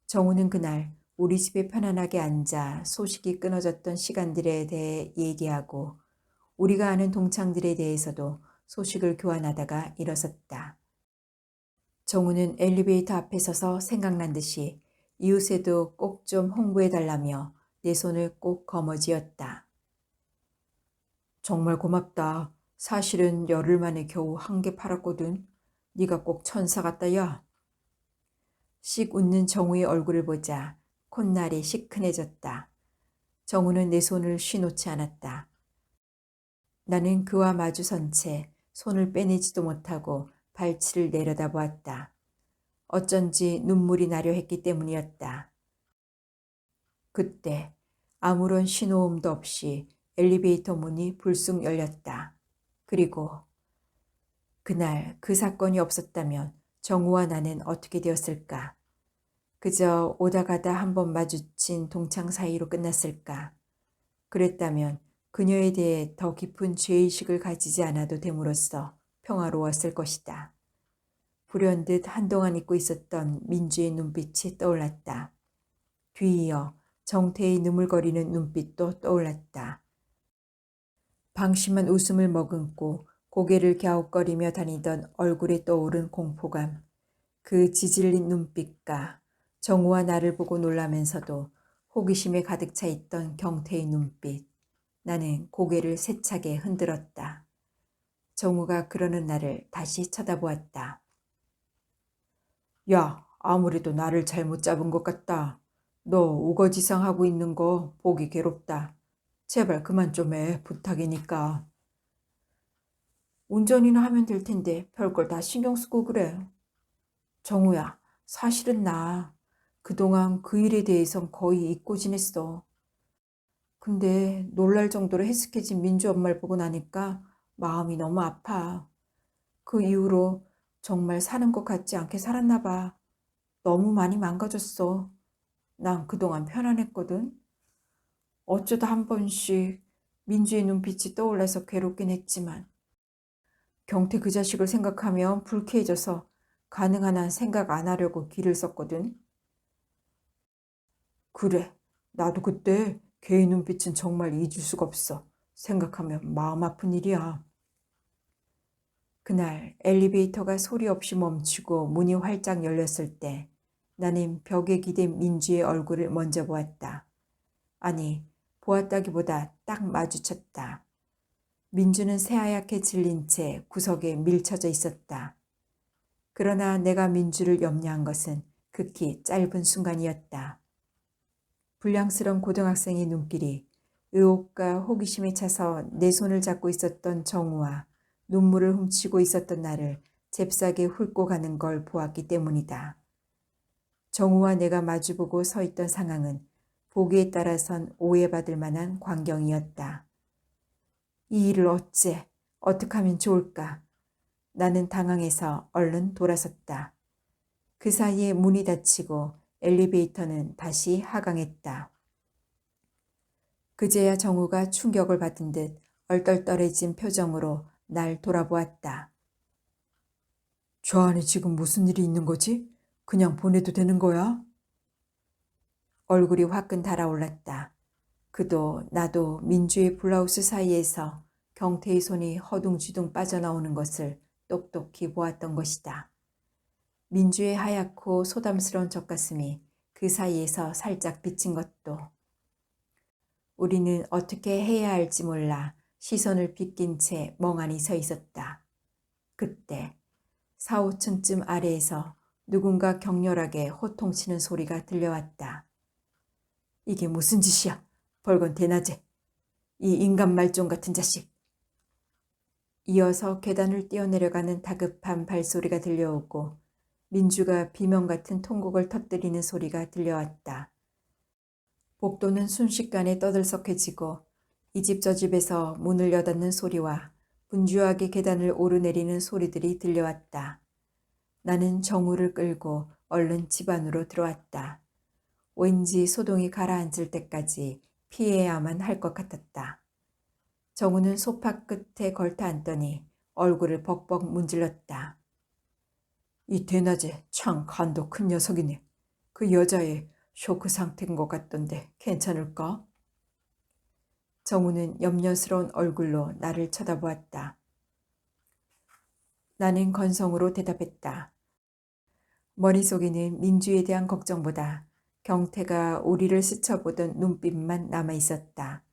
정우는 그날 우리 집에 편안하게 앉아 소식이 끊어졌던 시간들에 대해 얘기하고 우리가 아는 동창들에 대해서도 소식을 교환하다가 일어섰다. 정우는 엘리베이터 앞에 서서 생각난 듯이 이웃에도 꼭 좀 홍보해달라며 내 손을 꼭 거머쥐었다. 정말 고맙다. 사실은 열흘 만에 겨우 한 개 팔았거든. 네가 꼭 천사 같다 야. 씩 웃는 정우의 얼굴을 보자 콧날이 시큰해졌다. 정우는 내 손을 쉬놓지 않았다. 나는 그와 마주선 채 손을 빼내지도 못하고 발치를 내려다보았다. 어쩐지 눈물이 나려 했기 때문이었다. 그때 아무런 신호음도 없이 엘리베이터 문이 불쑥 열렸다. 그리고 그날 그 사건이 없었다면 정우와 나는 어떻게 되었을까? 그저 오다 가다 한번 마주친 동창 사이로 끝났을까? 그랬다면 그녀에 대해 더 깊은 죄의식을 가지지 않아도 됨으로써 평화로웠을 것이다. 불현듯 한동안 잊고 있었던 민주의 눈빛이 떠올랐다. 뒤이어 정태의 느물거리는 눈빛도 떠올랐다. 방심한 웃음을 머금고 고개를 갸웃거리며 다니던 얼굴에 떠오른 공포감. 그 지질린 눈빛과 정우와 나를 보고 놀라면서도 호기심에 가득 차 있던 경태의 눈빛. 나는 고개를 세차게 흔들었다. 정우가 그러는 나를 다시 쳐다보았다. 야, 아무래도 나를 잘못 잡은 것 같다. 너 우거지상하고 있는 거 보기 괴롭다. 제발 그만 좀 해, 부탁이니까. 운전이나 하면 될 텐데 별걸 다 신경 쓰고 그래. 정우야, 사실은 나 그동안 그 일에 대해선 거의 잊고 지냈어. 근데 놀랄 정도로 해숙해진 민주 엄마를 보고 나니까 마음이 너무 아파. 그 이후로 정말 사는 것 같지 않게 살았나 봐. 너무 많이 망가졌어. 난 그동안 편안했거든. 어쩌다 한 번씩 민주의 눈빛이 떠올라서 괴롭긴 했지만 경태 그 자식을 생각하면 불쾌해져서 가능한 한 생각 안 하려고 길을 썼거든. 그래, 나도 그때 걔의 눈빛은 정말 잊을 수가 없어. 생각하면 마음 아픈 일이야. 그날 엘리베이터가 소리 없이 멈추고 문이 활짝 열렸을 때 나는 벽에 기댄 민주의 얼굴을 먼저 보았다. 아니, 보았다기보다 딱 마주쳤다. 민주는 새하얗게 질린 채 구석에 밀쳐져 있었다. 그러나 내가 민주를 염려한 것은 극히 짧은 순간이었다. 불량스러운 고등학생의 눈길이 의혹과 호기심에 차서 내 손을 잡고 있었던 정우와 눈물을 훔치고 있었던 나를 잽싸게 훑고 가는 걸 보았기 때문이다. 정우와 내가 마주보고 서 있던 상황은 보기에 따라선 오해받을 만한 광경이었다. 이 일을 어떻게 하면 좋을까? 나는 당황해서 얼른 돌아섰다. 그 사이에 문이 닫히고 엘리베이터는 다시 하강했다. 그제야 정우가 충격을 받은 듯 얼떨떨해진 표정으로 날 돌아보았다. 저 안에 지금 무슨 일이 있는 거지? 그냥 보내도 되는 거야? 얼굴이 화끈 달아올랐다. 그도 나도 민주의 블라우스 사이에서 경태의 손이 허둥지둥 빠져나오는 것을 똑똑히 보았던 것이다. 민주의 하얗고 소담스러운 젖가슴이 그 사이에서 살짝 비친 것도. 우리는 어떻게 해야 할지 몰라 시선을 빗긴 채 멍하니 서 있었다. 그때 4, 5층쯤 아래에서 누군가 격렬하게 호통치는 소리가 들려왔다. 이게 무슨 짓이야? 벌건 대낮에. 이 인간 말종 같은 자식. 이어서 계단을 뛰어내려가는 다급한 발소리가 들려오고 민주가 비명 같은 통곡을 터뜨리는 소리가 들려왔다. 복도는 순식간에 떠들썩해지고 이 집 저 집에서 문을 여닫는 소리와 분주하게 계단을 오르내리는 소리들이 들려왔다. 나는 정우를 끌고 얼른 집 안으로 들어왔다. 왠지 소동이 가라앉을 때까지 피해야만 할 것 같았다. 정우는 소파 끝에 걸터 앉더니 얼굴을 벅벅 문질렀다. 이 대낮에 참 간도 큰 녀석이네. 그 여자애 쇼크 상태인 것 같던데 괜찮을까? 정우는 염려스러운 얼굴로 나를 쳐다보았다. 나는 건성으로 대답했다. 머릿속에는 민주에 대한 걱정보다 경태가 우리를 스쳐보던 눈빛만 남아있었다.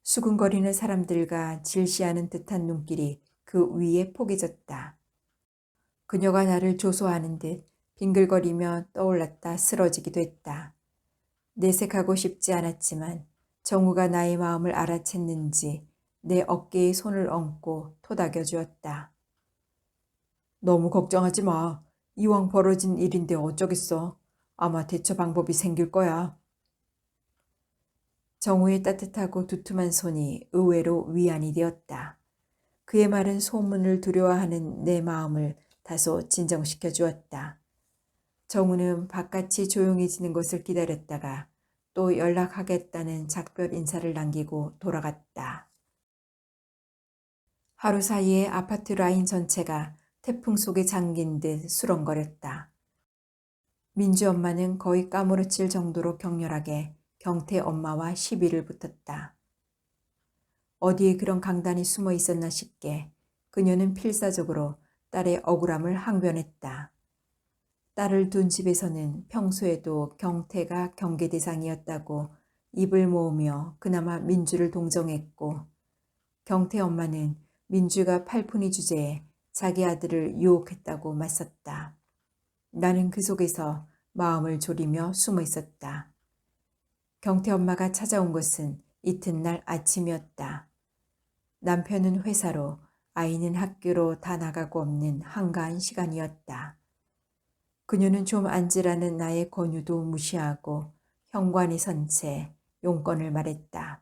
수군거리는 사람들과 질시하는 듯한 눈길이 그 위에 포개졌다. 그녀가 나를 조소하는 듯 빙글거리며 떠올랐다 쓰러지기도 했다. 내색하고 싶지 않았지만 정우가 나의 마음을 알아챘는지 내 어깨에 손을 얹고 토닥여 주었다. 너무 걱정하지 마. 이왕 벌어진 일인데 어쩌겠어. 아마 대처 방법이 생길 거야. 정우의 따뜻하고 두툼한 손이 의외로 위안이 되었다. 그의 말은 소문을 두려워하는 내 마음을 다소 진정시켜 주었다. 정우는 바깥이 조용해지는 것을 기다렸다가 또 연락하겠다는 작별 인사를 남기고 돌아갔다. 하루 사이에 아파트 라인 전체가 태풍 속에 잠긴 듯 수렁거렸다. 민주 엄마는 거의 까무러칠 정도로 격렬하게 경태 엄마와 시비를 붙었다. 어디에 그런 강단이 숨어 있었나 싶게 그녀는 필사적으로 딸의 억울함을 항변했다. 딸을 둔 집에서는 평소에도 경태가 경계 대상이었다고 입을 모으며 그나마 민주를 동정했고 경태 엄마는 민주가 팔푼이 주제에 자기 아들을 유혹했다고 맞섰다. 나는 그 속에서 마음을 졸이며 숨어 있었다. 경태 엄마가 찾아온 것은 이튿날 아침이었다. 남편은 회사로 아이는 학교로 다 나가고 없는 한가한 시간이었다. 그녀는 좀 앉으라는 나의 권유도 무시하고 현관에 선 채 용건을 말했다.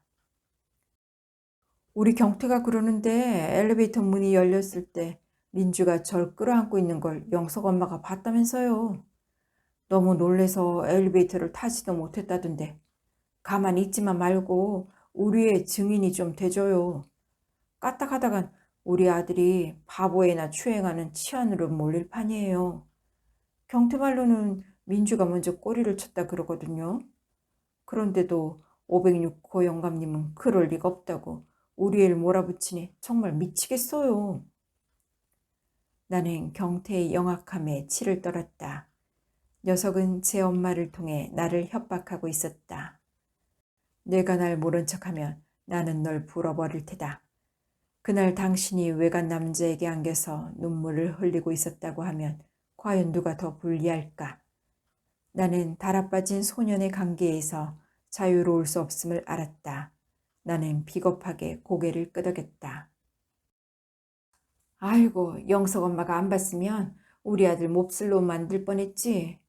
우리 경태가 그러는데 엘리베이터 문이 열렸을 때 민주가 절 끌어안고 있는 걸 영석 엄마가 봤다면서요. 너무 놀래서 엘리베이터를 타지도 못했다던데 가만히 있지만 말고 우리의 증인이 좀 돼줘요. 까딱하다간 우리 아들이 바보에나 추행하는 치안으로 몰릴 판이에요. 경태 말로는 민주가 먼저 꼬리를 쳤다 그러거든요. 그런데도 506호 영감님은 그럴 리가 없다고 우리 애를 몰아붙이니 정말 미치겠어요. 나는 경태의 영악함에 치를 떨었다. 녀석은 제 엄마를 통해 나를 협박하고 있었다. 내가 날 모른 척하면 나는 널 불어버릴 테다. 그날 당신이 외간 남자에게 안겨서 눈물을 흘리고 있었다고 하면 과연 누가 더 불리할까? 나는 달아빠진 소년의 관계에서 자유로울 수 없음을 알았다. 나는 비겁하게 고개를 끄덕였다. 아이고, 영석 엄마가 안 봤으면 우리 아들 몹쓸 놈 만들 뻔했지.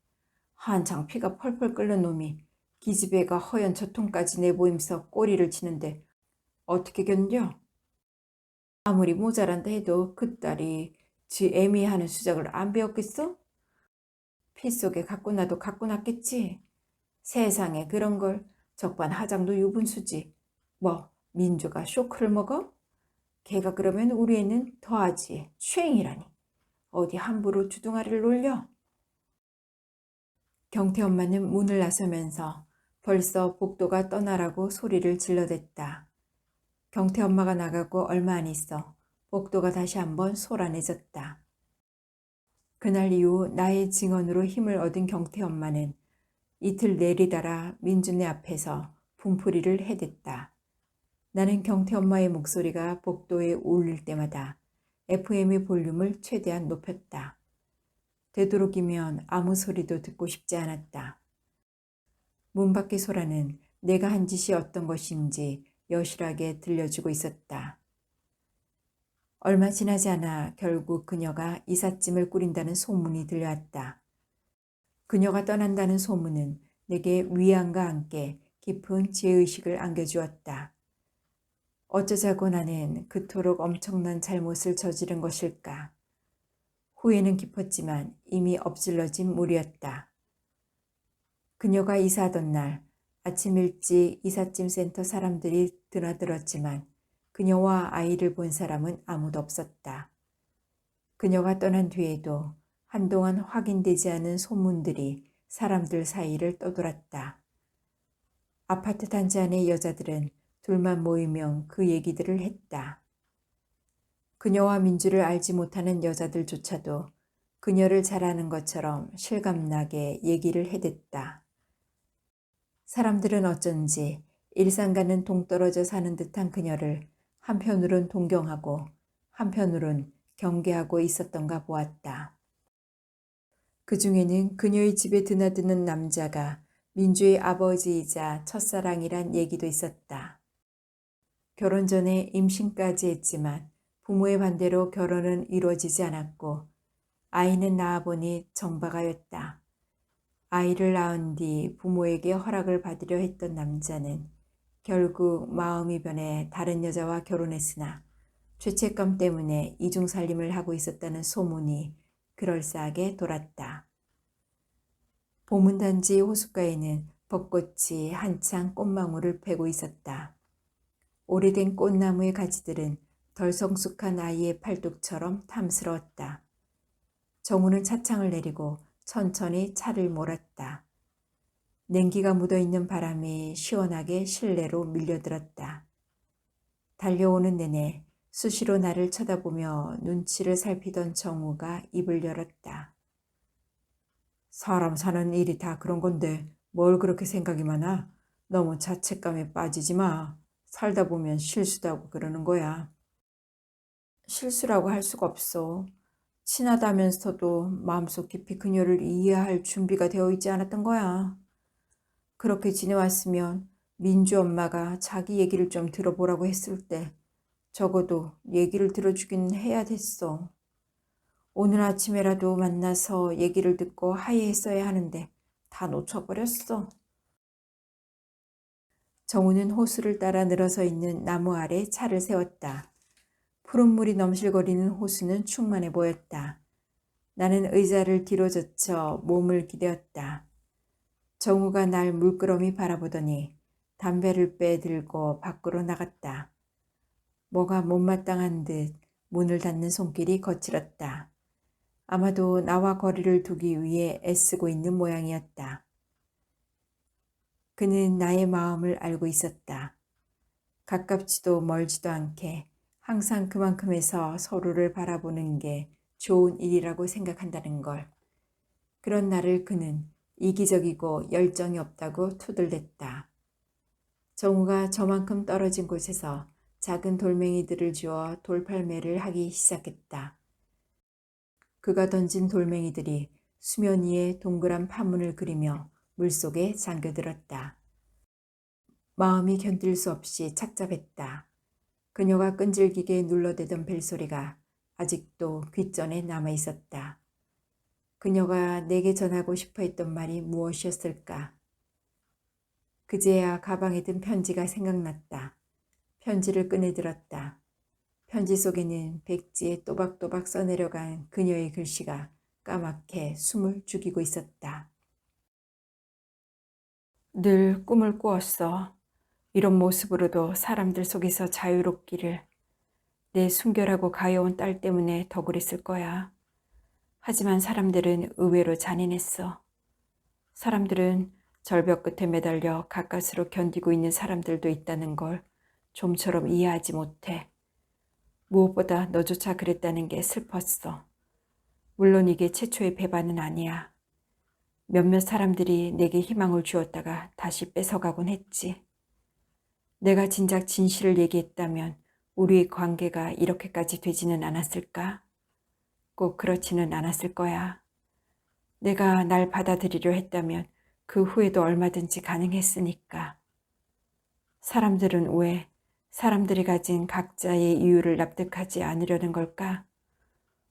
한창 피가 펄펄 끓는 놈이 기집애가 허연 저통까지 내보이면서 꼬리를 치는데 어떻게 견뎌? 아무리 모자란다 해도 그 딸이 지 애미하는 수작을 안 배웠겠어? 피 속에 갖고 나도 갖고 났겠지. 세상에 그런 걸 적반하장도 유분수지. 뭐 민주가 쇼크를 먹어? 걔가 그러면 우리 애는 더하지. 추행이라니. 어디 함부로 주둥아리를 놀려? 경태 엄마는 문을 나서면서 벌써 복도가 떠나라고 소리를 질러댔다. 경태 엄마가 나가고 얼마 안 있어 복도가 다시 한번 소란해졌다. 그날 이후 나의 증언으로 힘을 얻은 경태 엄마는 이틀 내리달아 민준네 앞에서 분풀이를 해댔다. 나는 경태 엄마의 목소리가 복도에 울릴 때마다 FM의 볼륨을 최대한 높였다. 되도록이면 아무 소리도 듣고 싶지 않았다. 문 밖의 소라는 내가 한 짓이 어떤 것인지 여실하게 들려주고 있었다. 얼마 지나지 않아 결국 그녀가 이삿짐을 꾸린다는 소문이 들려왔다. 그녀가 떠난다는 소문은 내게 위안과 함께 깊은 죄의식을 안겨주었다. 어쩌자고 나는 그토록 엄청난 잘못을 저지른 것일까. 후회는 깊었지만 이미 엎질러진 물이었다. 그녀가 이사하던 날 아침 일찍 이삿짐 센터 사람들이 드나들었지만 그녀와 아이를 본 사람은 아무도 없었다. 그녀가 떠난 뒤에도 한동안 확인되지 않은 소문들이 사람들 사이를 떠돌았다. 아파트 단지 안의 여자들은 둘만 모이면 그 얘기들을 했다. 그녀와 민주를 알지 못하는 여자들조차도 그녀를 잘 아는 것처럼 실감나게 얘기를 해댔다. 사람들은 어쩐지 일상과는 동떨어져 사는 듯한 그녀를 한편으론 동경하고 한편으론 경계하고 있었던가 보았다. 그 중에는 그녀의 집에 드나드는 남자가 민주의 아버지이자 첫사랑이란 얘기도 있었다. 결혼 전에 임신까지 했지만 부모의 반대로 결혼은 이루어지지 않았고 아이는 낳아보니 정박아였다. 아이를 낳은 뒤 부모에게 허락을 받으려 했던 남자는 결국 마음이 변해 다른 여자와 결혼했으나 죄책감 때문에 이중살림을 하고 있었다는 소문이 그럴싸하게 돌았다. 보문단지 호숫가에는 벚꽃이 한창 꽃망울을 패고 있었다. 오래된 꽃나무의 가지들은 덜 성숙한 아이의 팔뚝처럼 탐스러웠다. 정우는 차창을 내리고 천천히 차를 몰았다. 냉기가 묻어있는 바람이 시원하게 실내로 밀려들었다. 달려오는 내내 수시로 나를 쳐다보며 눈치를 살피던 정우가 입을 열었다. 사람 사는 일이 다 그런 건데 뭘 그렇게 생각이 많아? 너무 자책감에 빠지지 마. 살다 보면 실수도 하고 그러는 거야. 실수라고 할 수가 없어. 친하다면서도 마음속 깊이 그녀를 이해할 준비가 되어 있지 않았던 거야. 그렇게 지내왔으면 민주 엄마가 자기 얘기를 좀 들어보라고 했을 때 적어도 얘기를 들어주긴 해야 됐어. 오늘 아침에라도 만나서 얘기를 듣고 하이했어야 하는데 다 놓쳐버렸어. 정우는 호수를 따라 늘어서 있는 나무 아래 차를 세웠다. 푸른 물이 넘실거리는 호수는 충만해 보였다. 나는 의자를 뒤로 젖혀 몸을 기대었다. 정우가 날 물끄러미 바라보더니 담배를 빼들고 밖으로 나갔다. 뭐가 못마땅한 듯 문을 닫는 손길이 거칠었다. 아마도 나와 거리를 두기 위해 애쓰고 있는 모양이었다. 그는 나의 마음을 알고 있었다. 가깝지도 멀지도 않게 항상 그만큼에서 서로를 바라보는 게 좋은 일이라고 생각한다는 걸. 그런 나를 그는 이기적이고 열정이 없다고 투덜댔다. 정우가 저만큼 떨어진 곳에서 작은 돌멩이들을 주어 돌팔매를 하기 시작했다. 그가 던진 돌멩이들이 수면 위에 동그란 파문을 그리며 물속에 잠겨들었다. 마음이 견딜 수 없이 착잡했다. 그녀가 끈질기게 눌러대던 벨소리가 아직도 귓전에 남아 있었다. 그녀가 내게 전하고 싶어 했던 말이 무엇이었을까? 그제야 가방에 든 편지가 생각났다. 편지를 꺼내들었다. 편지 속에는 백지에 또박또박 써내려간 그녀의 글씨가 까맣게 숨을 죽이고 있었다. 늘 꿈을 꾸었어. 이런 모습으로도 사람들 속에서 자유롭기를. 내 순결하고 가여운 딸 때문에 더 그랬을 거야. 하지만 사람들은 의외로 잔인했어. 사람들은 절벽 끝에 매달려 가까스로 견디고 있는 사람들도 있다는 걸 좀처럼 이해하지 못해. 무엇보다 너조차 그랬다는 게 슬펐어. 물론 이게 최초의 배반은 아니야. 몇몇 사람들이 내게 희망을 주었다가 다시 뺏어가곤 했지. 내가 진작 진실을 얘기했다면 우리의 관계가 이렇게까지 되지는 않았을까? 꼭 그렇지는 않았을 거야. 내가 날 받아들이려 했다면 그 후에도 얼마든지 가능했으니까. 사람들은 왜 사람들이 가진 각자의 이유를 납득하지 않으려는 걸까?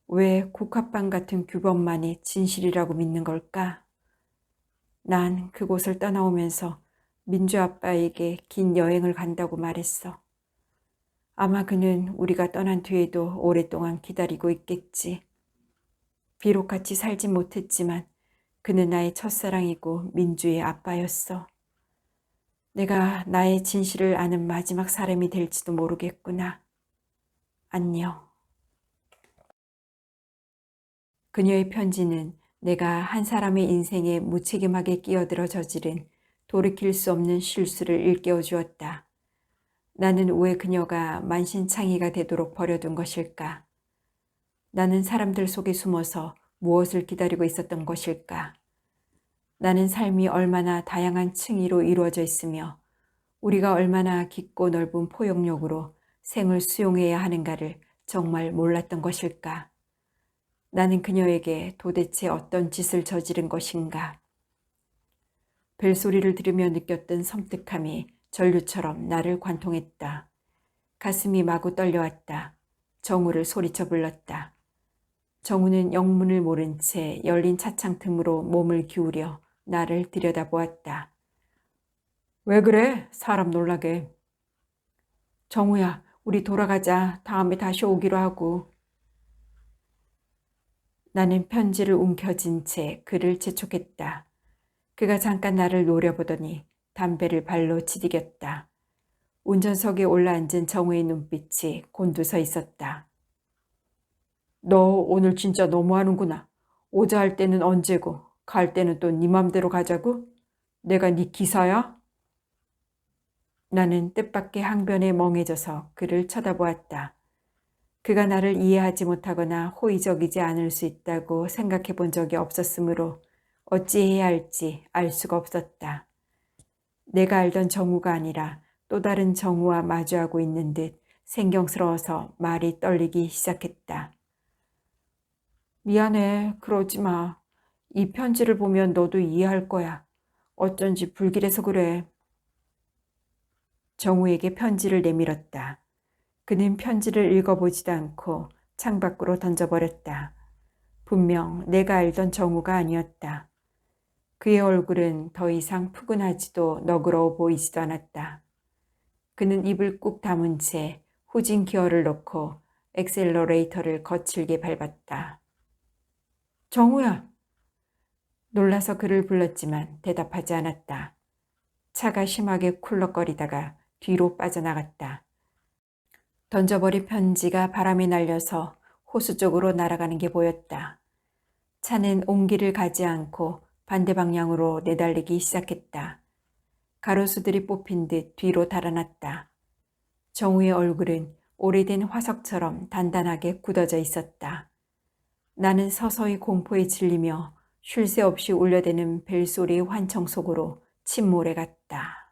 왜 국화빵 같은 규범만이 진실이라고 믿는 걸까? 난 그곳을 떠나오면서 민주 아빠에게 긴 여행을 간다고 말했어. 아마 그는 우리가 떠난 뒤에도 오랫동안 기다리고 있겠지. 비록 같이 살진 못했지만 그는 나의 첫사랑이고 민주의 아빠였어. 내가 나의 진실을 아는 마지막 사람이 될지도 모르겠구나. 안녕. 그녀의 편지는 내가 한 사람의 인생에 무책임하게 끼어들어 저지른 돌이킬 수 없는 실수를 일깨워 주었다. 나는 왜 그녀가 만신창이가 되도록 버려둔 것일까? 나는 사람들 속에 숨어서 무엇을 기다리고 있었던 것일까? 나는 삶이 얼마나 다양한 층위로 이루어져 있으며 우리가 얼마나 깊고 넓은 포용력으로 생을 수용해야 하는가를 정말 몰랐던 것일까? 나는 그녀에게 도대체 어떤 짓을 저지른 것인가? 벨소리를 들으며 느꼈던 섬뜩함이 전류처럼 나를 관통했다. 가슴이 마구 떨려왔다. 정우를 소리쳐 불렀다. 정우는 영문을 모른 채 열린 차창 틈으로 몸을 기울여 나를 들여다보았다. 왜 그래? 사람 놀라게. 정우야, 우리 돌아가자. 다음에 다시 오기로 하고. 나는 편지를 움켜쥔 채 그를 재촉했다. 그가 잠깐 나를 노려보더니 담배를 발로 치디겼다. 운전석에 올라앉은 정우의 눈빛이 곤두서 있었다. 너 오늘 진짜 너무하는구나. 오자 할 때는 언제고 갈 때는 또 네 맘대로 가자고? 내가 네 기사야? 나는 뜻밖의 항변에 멍해져서 그를 쳐다보았다. 그가 나를 이해하지 못하거나 호의적이지 않을 수 있다고 생각해 본 적이 없었으므로 어찌해야 할지 알 수가 없었다. 내가 알던 정우가 아니라 또 다른 정우와 마주하고 있는 듯 생경스러워서 말이 떨리기 시작했다. 미안해, 그러지 마. 이 편지를 보면 너도 이해할 거야. 어쩐지 불길해서 그래. 정우에게 편지를 내밀었다. 그는 편지를 읽어보지도 않고 창밖으로 던져버렸다. 분명 내가 알던 정우가 아니었다. 그의 얼굴은 더 이상 푸근하지도 너그러워 보이지도 않았다. 그는 입을 꾹 다문 채 후진 기어를 넣고 엑셀러레이터를 거칠게 밟았다. 정우야! 놀라서 그를 불렀지만 대답하지 않았다. 차가 심하게 쿨럭거리다가 뒤로 빠져나갔다. 던져버린 편지가 바람에 날려서 호수 쪽으로 날아가는 게 보였다. 차는 옹기를 가지 않고 반대 방향으로 내달리기 시작했다. 가로수들이 뽑힌 듯 뒤로 달아났다. 정우의 얼굴은 오래된 화석처럼 단단하게 굳어져 있었다. 나는 서서히 공포에 질리며 쉴 새 없이 울려대는 벨소리의 환청 속으로 침몰해 갔다.